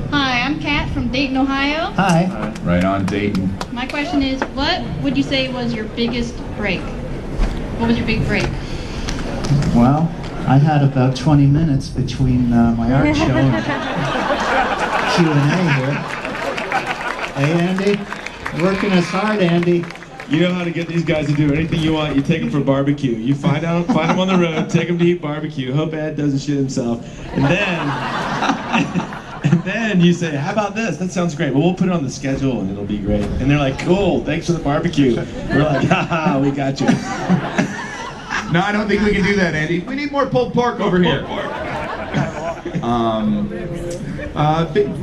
Hi, I'm Kat from Dayton, Ohio. Hi. Right on, Dayton. My question is, what would you say was your biggest break? What was your big break? Well, I had about 20 minutes between my art show and Q&A here. Hey, Andy. Working us hard, Andy. You know how to get these guys to do anything you want. You take them for barbecue. You find them on the road, take them to eat barbecue. Hope Ed doesn't shit himself. And then you say, how about this? That sounds great. Well, we'll put it on the schedule and it'll be great. And they're like, cool, thanks for the barbecue. We're like, haha, we got you. No, I don't think we can do that, Andy. We need more pulled pork over here.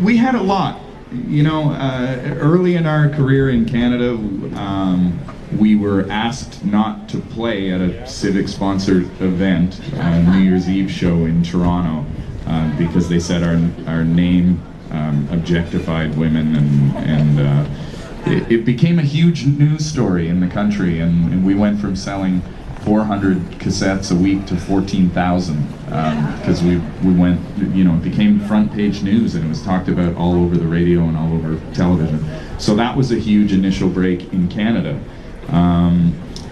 We had a lot. You know, early in our career in Canada, we were asked not to play at a Civic-sponsored event, a New Year's Eve show in Toronto, because they said our name objectified women, and it became a huge news story in the country, and we went from selling 400 cassettes a week to 14,000 because we went, you know, it became front page news and it was talked about all over the radio and all over television. So that was a huge initial break in Canada.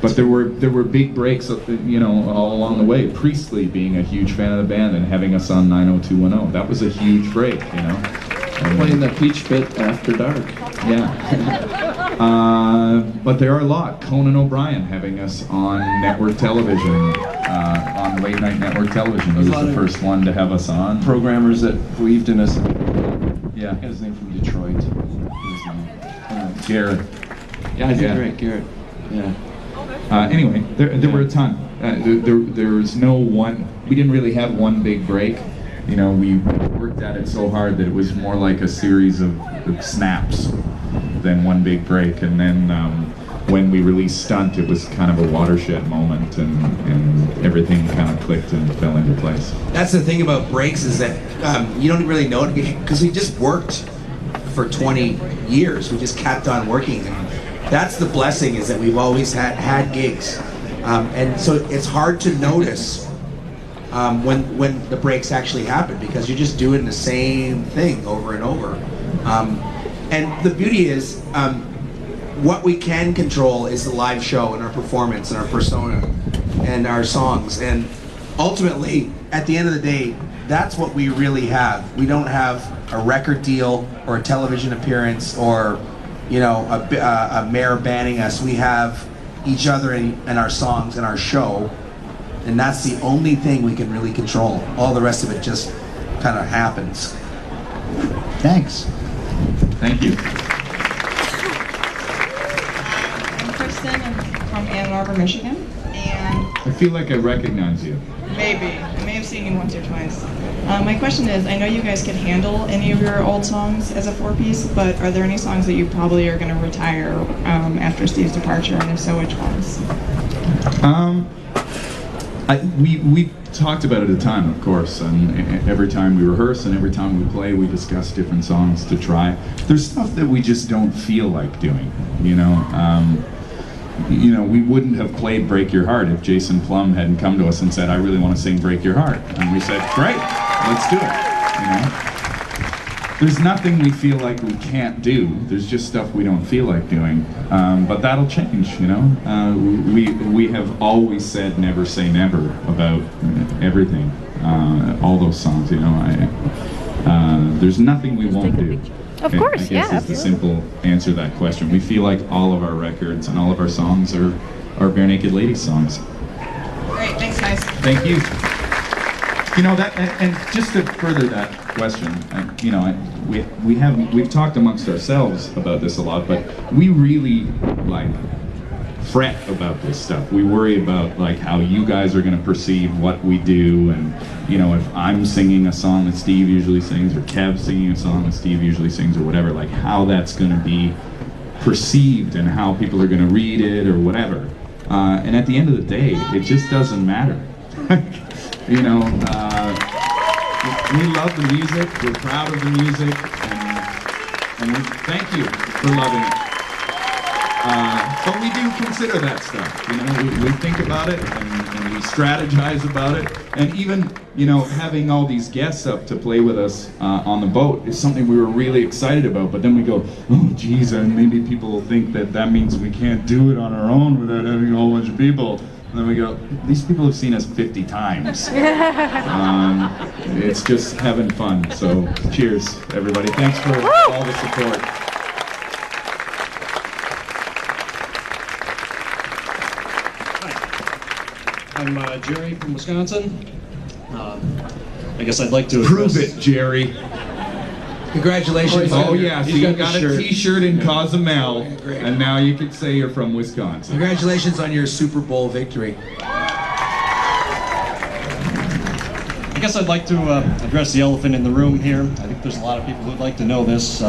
But there were big breaks, you know, all along the way. Priestley being a huge fan of the band and having us on 90210. That was a huge break, you know. Playing the Peach Pit after dark. Yeah. But there are a lot. Conan O'Brien having us on network television, on late night network television. He was the first one to have us on. Programmers that believed in us. Yeah. His name from Detroit. Garrett. Yeah, I think great, Garrett. Yeah. Anyway, there were a ton. There was no one. We didn't really have one big break. You know, we worked at it so hard that it was more like a series of snaps than one big break. And then when we released Stunt, it was kind of a watershed moment, and everything kind of clicked and fell into place. That's the thing about breaks, is that you don't really know it because we just worked for 20 years. We just kept on working. And that's the blessing, is that we've always had gigs. And so it's hard to notice when the breaks actually happen, because you're just doing the same thing over and over. And the beauty is, what we can control is the live show and our performance and our persona and our songs. And ultimately, at the end of the day, that's what we really have. We don't have a record deal or a television appearance or, you know, a mayor banning us. We have each other and our songs and our show. And that's the only thing we can really control. All the rest of it just kind of happens. Thanks. Thank you. I'm Kristen. I'm from Ann Arbor, Michigan. And I feel like I recognize you. maybe, I may have seen you once or twice. My question is, I know you guys could handle any of your old songs as a four-piece, but are there any songs that you probably are going to retire after Steve's departure, and if so, which ones? We talked about it a ton, of course, and every time we rehearse and every time we play, we discuss different songs to try. There's stuff that we just don't feel like doing, you know. We wouldn't have played Break Your Heart if Jason Plum hadn't come to us and said, I really want to sing Break Your Heart. And we said, great, let's do it, you know. There's nothing we feel like we can't do. There's just stuff we don't feel like doing. But that'll change, you know. We have always said never say never about everything. All those songs, you know. There's nothing we won't do. Of course, I guess is the simple answer to that question. We feel like all of our records and all of our songs are Barenaked Ladies songs. Great, thanks guys. Thank you. You know that, and just to further that question, you know, we've talked amongst ourselves about this a lot, but we really like fret about this stuff. We worry about like how you guys are going to perceive what we do, and you know, if I'm singing a song that Steve usually sings, or Kev's singing a song that Steve usually sings, or whatever, like how that's going to be perceived and how people are going to read it or whatever. And at the end of the day, it just doesn't matter. You know, we love the music, we're proud of the music, and we thank you for loving it. But we do consider that stuff. You know, we think about it and we strategize about it. And even, you know, having all these guests up to play with us on the boat is something we were really excited about. But then we go, oh, geez, and maybe people will think that means we can't do it on our own without having a whole bunch of people. And then we go, these people have seen us 50 times. It's just having fun. So cheers, everybody. Thanks for all the support. I'm Jerry from Wisconsin. I guess I'd like to Prove it, Jerry. Congratulations. Oh yeah, so He's you got got the a shirt. T-shirt in Cozumel, Yeah, great. and now you can say you're from Wisconsin. Congratulations on your Super Bowl victory. I guess I'd like to address the elephant in the room here. I think there's a lot of people who'd like to know this.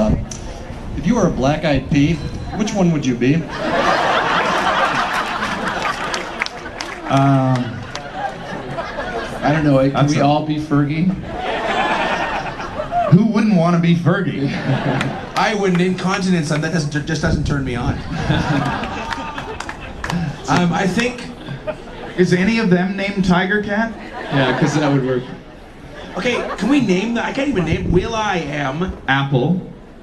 If you were a black-eyed pea, which one would you be? I don't know. Can That's we a- all be Fergie? Who wouldn't want to be Fergie? I wouldn't. Incontinence, that just doesn't turn me on. I think. Is any of them named Tiger Cat? Yeah, because that would work. Okay, can we name that? I can't even name. Will.i.am. Apple,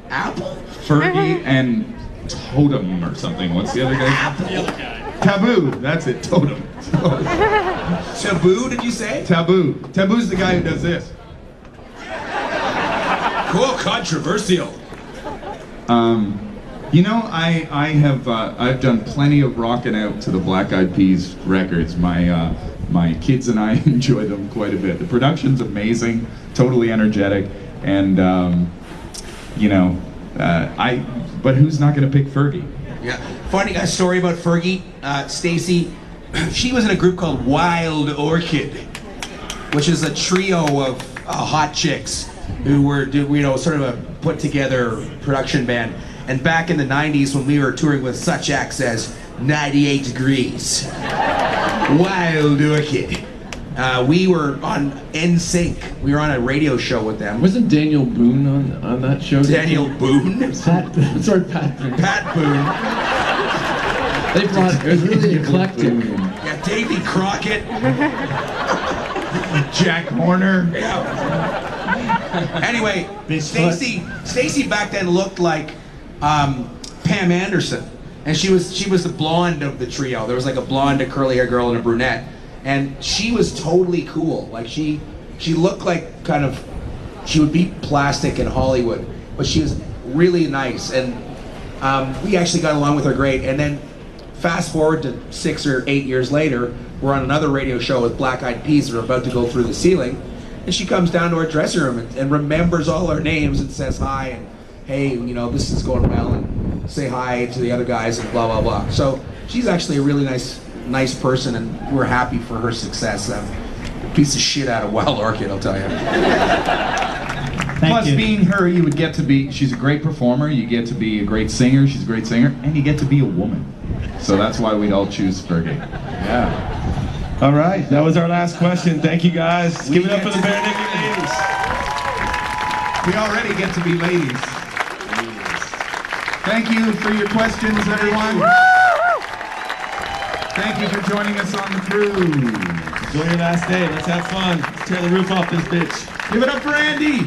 Apple. Fergie, and Totem or something. What's the other guy? Apple. Taboo. That's it. Totem. Taboo, did you say? Taboo. Taboo's the guy who does this. Cool, controversial. You know, I've done plenty of rocking out to the Black Eyed Peas records. My kids and I enjoy them quite a bit. The production's amazing, totally energetic, and you know, but who's not going to pick Fergie? Yeah. Funny story about Fergie. Stacy, she was in a group called Wild Orchid, which is a trio of hot chicks who were, you know, sort of a put together production band. And back in the 90s when we were touring with such acts as 98 Degrees, Wild Orchid, we were on NSYNC. We were on a radio show with them. Wasn't Daniel Boone on that show? Daniel Boone? Pat Boone. Pat Boone. They brought, it was really eclectic. Yeah, Davy Crockett. Jack Horner. Anyway, Stacy back then looked like Pam Anderson, and she was the blonde of the trio. There was like a blonde, a curly hair girl, and a brunette, and she was totally cool. Like she looked like kind of, she would be plastic in Hollywood, but she was really nice, and we actually got along with her great. And then fast forward to 6 or 8 years later, we're on another radio show with Black Eyed Peas. We're about to go through the ceiling. And she comes down to our dressing room and remembers all our names and says hi and, hey, you know, this is going well, and say hi to the other guys and blah, blah, blah. So she's actually a really nice person, and we're happy for her success. Piece of shit out of Wild Orchid, I'll tell you. Plus, being her, you would get to be, she's a great performer, you get to be a great singer, she's a great singer, and you get to be a woman. So that's why we'd all choose Fergie. Yeah. All right, that was our last question. Thank you guys. Give it up for the Barenaked Ladies. We already get to be ladies. Thank you for your questions, everyone. Thank you for joining us on the cruise. Enjoy your last day. Let's have fun. Let's tear the roof off this bitch. Give it up for Andy.